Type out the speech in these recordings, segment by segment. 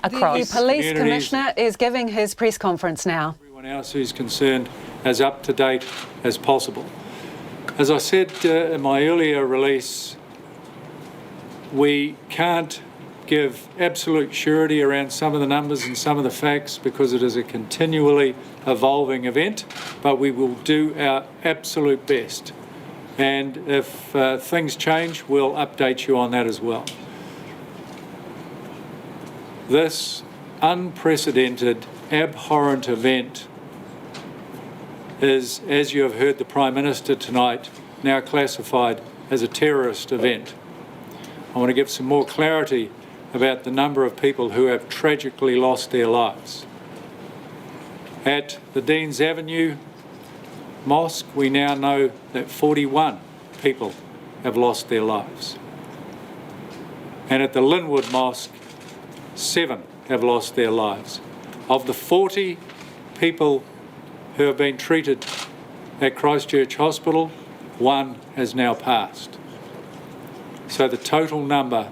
across. The Police Commissioner is giving his press conference now. Everyone else who's concerned as up to date as possible. As I said in my earlier release, we can't give absolute surety around some of the numbers and some of the facts because it is a continually evolving event, but we will do our absolute best. And if things change, we'll update you on that as well. This unprecedented, abhorrent event is, as you have heard the Prime Minister tonight, now classified as a terrorist event. I want to give some more clarity about the number of people who have tragically lost their lives. At the Deans Ave Mosque, we now know that 41 people have lost their lives. And at the Linwood Mosque, 7 have lost their lives. Of the 40 people who have been treated at Christchurch Hospital, 1 has now passed. So the total number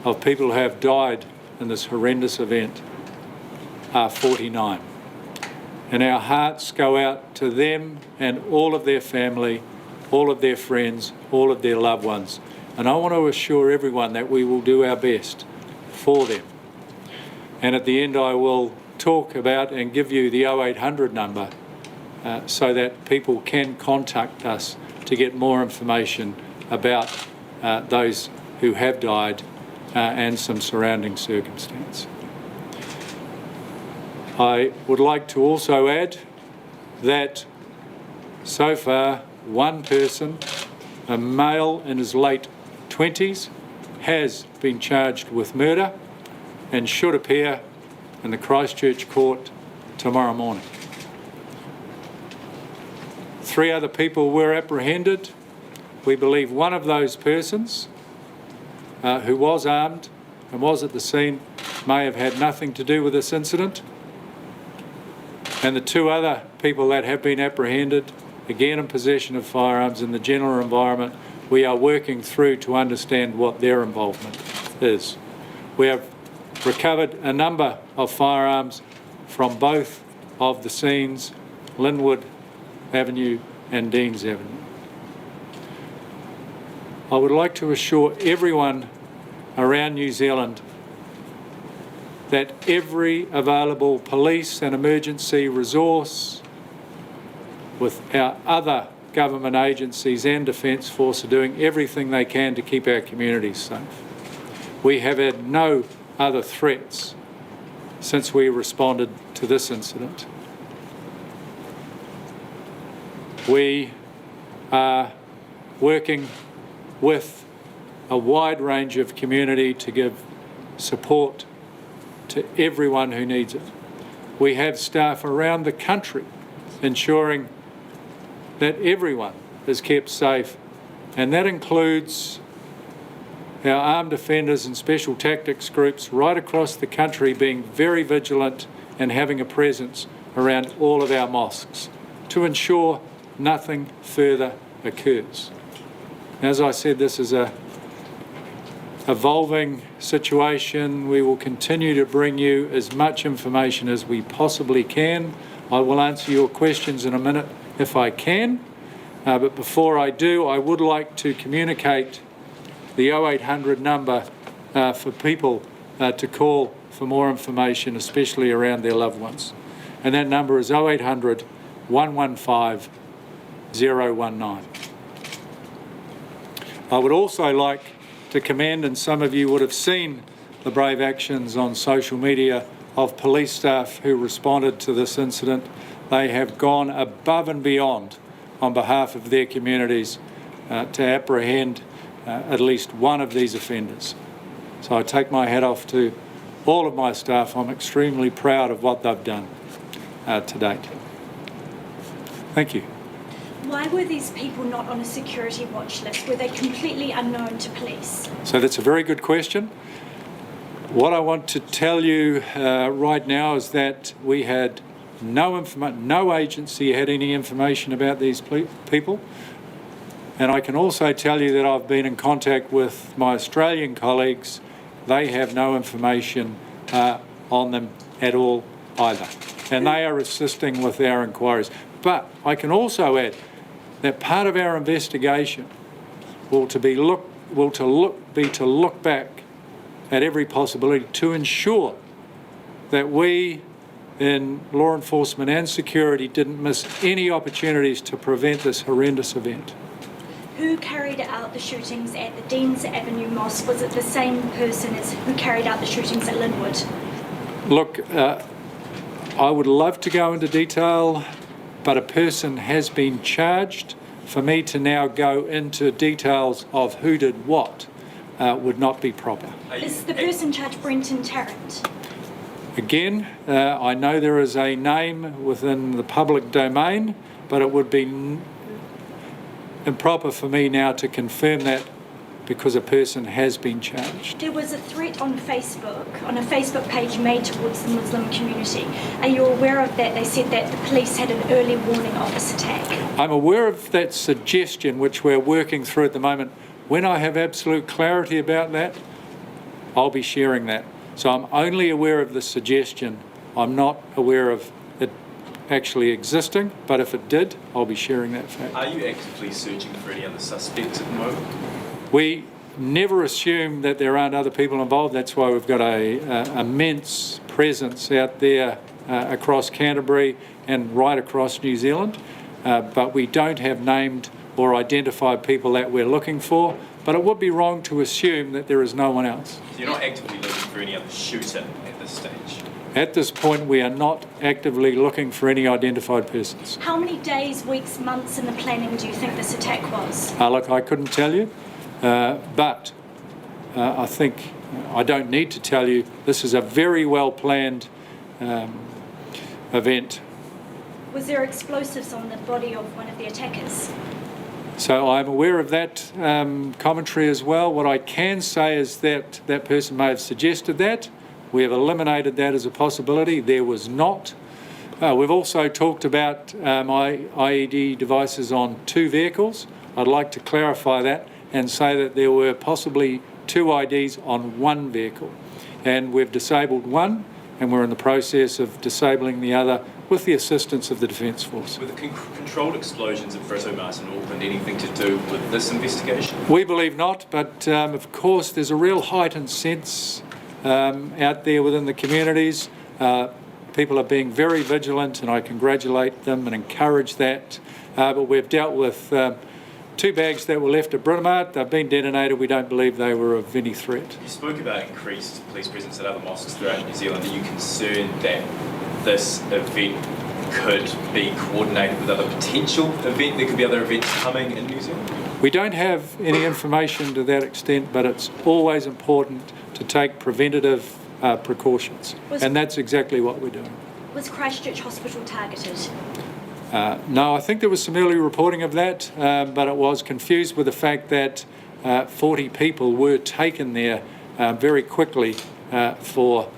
of people who have died in this horrendous event are 49. And our hearts go out to them and all of their family, all of their friends, all of their loved ones. And I want to assure everyone that we will do our best for them. And at the end I will talk about and give you the 0800 number so that people can contact us to get more information about those who have died and some surrounding circumstance. I would like to also add that so far one person, a male in his late 20s, has been charged with murder and should appear in the Christchurch court tomorrow morning. 3 other people were apprehended. We believe one of those persons who was armed and was at the scene may have had nothing to do with this incident. And the 2 other people that have been apprehended, again in possession of firearms in the general environment, we are working through to understand what their involvement is. We have recovered a number of firearms from both of the scenes, Linwood Avenue and Deans Avenue. I would like to assure everyone around New Zealand that every available police and emergency resource with our other government agencies and Defence Force are doing everything they can to keep our communities safe. We have had no other threats since we responded to this incident. We are working with a wide range of community to give support to everyone who needs it. We have staff around the country ensuring that everyone is kept safe, and that includes our armed defenders and special tactics groups right across the country being very vigilant and having a presence around all of our mosques to ensure nothing further occurs. As I said, this is a evolving situation. We will continue to bring you as much information as we possibly can. I will answer your questions in a minute if I can, but before I do, I would like to communicate the 0800 number for people to call for more information, especially around their loved ones. And that number is 0800 115 019. I would also like to commend, and some of you would have seen the brave actions on social media of police staff who responded to this incident. They have gone above and beyond on behalf of their communities to apprehend at least one of these offenders. So I take my hat off to all of my staff. I'm extremely proud of what they've done to date. Thank you. Why were these people not on a security watch list? Were they completely unknown to police? So that's a very good question. What I want to tell you right now is that we had no agency had any information about these people. And I can also tell you that I've been in contact with my Australian colleagues. They have no information on them at all either. And they are assisting with our inquiries. But I can also add that part of our investigation will to look back at every possibility to ensure that we in law enforcement and security didn't miss any opportunities to prevent this horrendous event. Who carried out the shootings at the Deans Ave Mosque? Was it the same person as who carried out the shootings at Linwood? Look, I would love to go into detail, but a person has been charged. For me to now go into details of who did what would not be proper. Is the person charged Brenton Tarrant? Again, I know there is a name within the public domain, but it would be improper for me now to confirm that because a person has been charged. There was a threat on Facebook, on a Facebook page made towards the Muslim community. Are you aware of that? They said that the police had an early warning of this attack. I'm aware of that suggestion, which we're working through at the moment. When I have absolute clarity about that, I'll be sharing that. So I'm only aware of the suggestion. I'm not aware of it actually existing, but if it did, I'll be sharing that fact. Are you actively searching for any other suspects at the moment? We never assume that there aren't other people involved. That's why we've got a immense presence out there across Canterbury and right across New Zealand. But we don't have named or identified people that we're looking for. But it would be wrong to assume that there is no one else. So you're not actively looking for any other shooter at this stage? At this point, we are not actively looking for any identified persons. How many days, weeks, months in the planning do you think this attack was? Look, I couldn't tell you, but I think I don't need to tell you this is a very well planned event. Was there explosives on the body of one of the attackers? So I'm aware of that commentary as well. What I can say is that that person may have suggested that. We have eliminated that as a possibility. There was not. We've also talked about my IED devices on 2 vehicles. I'd like to clarify that and say that there were possibly 2 IDs on 1 vehicle. And we've disabled one, and we're in the process of disabling the other with the assistance of the Defence Force. Were the controlled explosions at Britomart in Auckland anything to do with this investigation? We believe not, but of course there's a real heightened sense out there within the communities. People are being very vigilant, and I congratulate them and encourage that. But we've dealt with 2 bags that were left at Britomart. They've been detonated. We don't believe they were of any threat. You spoke about increased police presence at other mosques throughout New Zealand. Are you concerned that this event could be coordinated with other potential events? There could be other events coming in New Zealand? We don't have any information to that extent, but it's always important to take preventative precautions. And that's exactly what we're doing. Was Christchurch Hospital targeted? No, I think there was some early reporting of that, but it was confused with the fact that 40 people were taken there very quickly for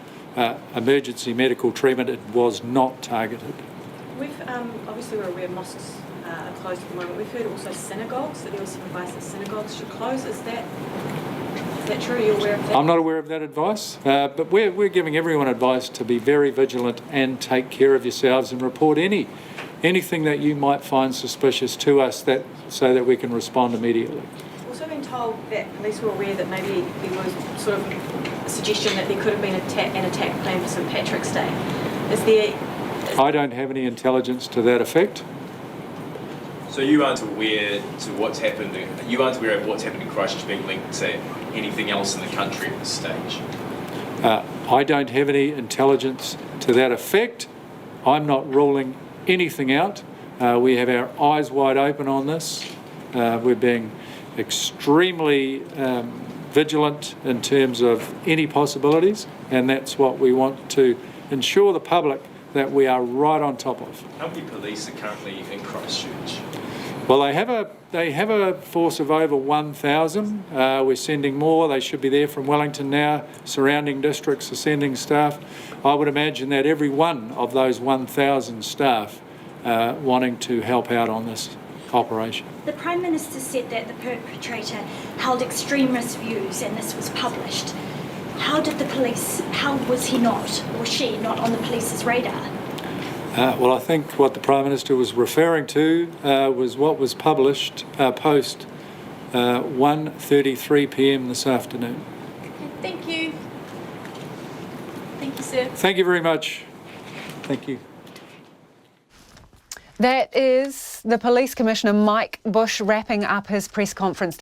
emergency medical treatment. It was not targeted. Obviously we're aware mosques are closed at the moment. We've heard also synagogues, that there was some advice that synagogues should close. Is that true? Are you aware of that? I'm not aware of that advice, but we're giving everyone advice to be very vigilant and take care of yourselves and report anything that you might find suspicious to us, so that we can respond immediately. We've also been told that police were aware that maybe there was sort of a suggestion that there could have been an attack planned for St Patrick's Day. I don't have any intelligence to that effect. So you aren't aware to what's happened? You aren't aware of what's happened in Christchurch being linked to anything else in the country at this stage? I don't have any intelligence to that effect. I'm not ruling anything out. We have our eyes wide open on this. We're being extremely vigilant in terms of any possibilities, and that's what we want to ensure the public that we are right on top of. How many police are currently in Christchurch? Well, they have a force of over 1,000. We're sending more. They should be there from Wellington now. Surrounding districts are sending staff. I would imagine that every one of those 1,000 staff wanting to help out on this operation. The Prime Minister said that the perpetrator held extremist views and this was published. how was he not, or she, not on the police's radar? Well, I think what the Prime Minister was referring to was what was published post 1:33 p.m. this afternoon. Thank you. Thank you, sir. Thank you very much. Thank you. That is the Police Commissioner Mike Bush wrapping up his press conference.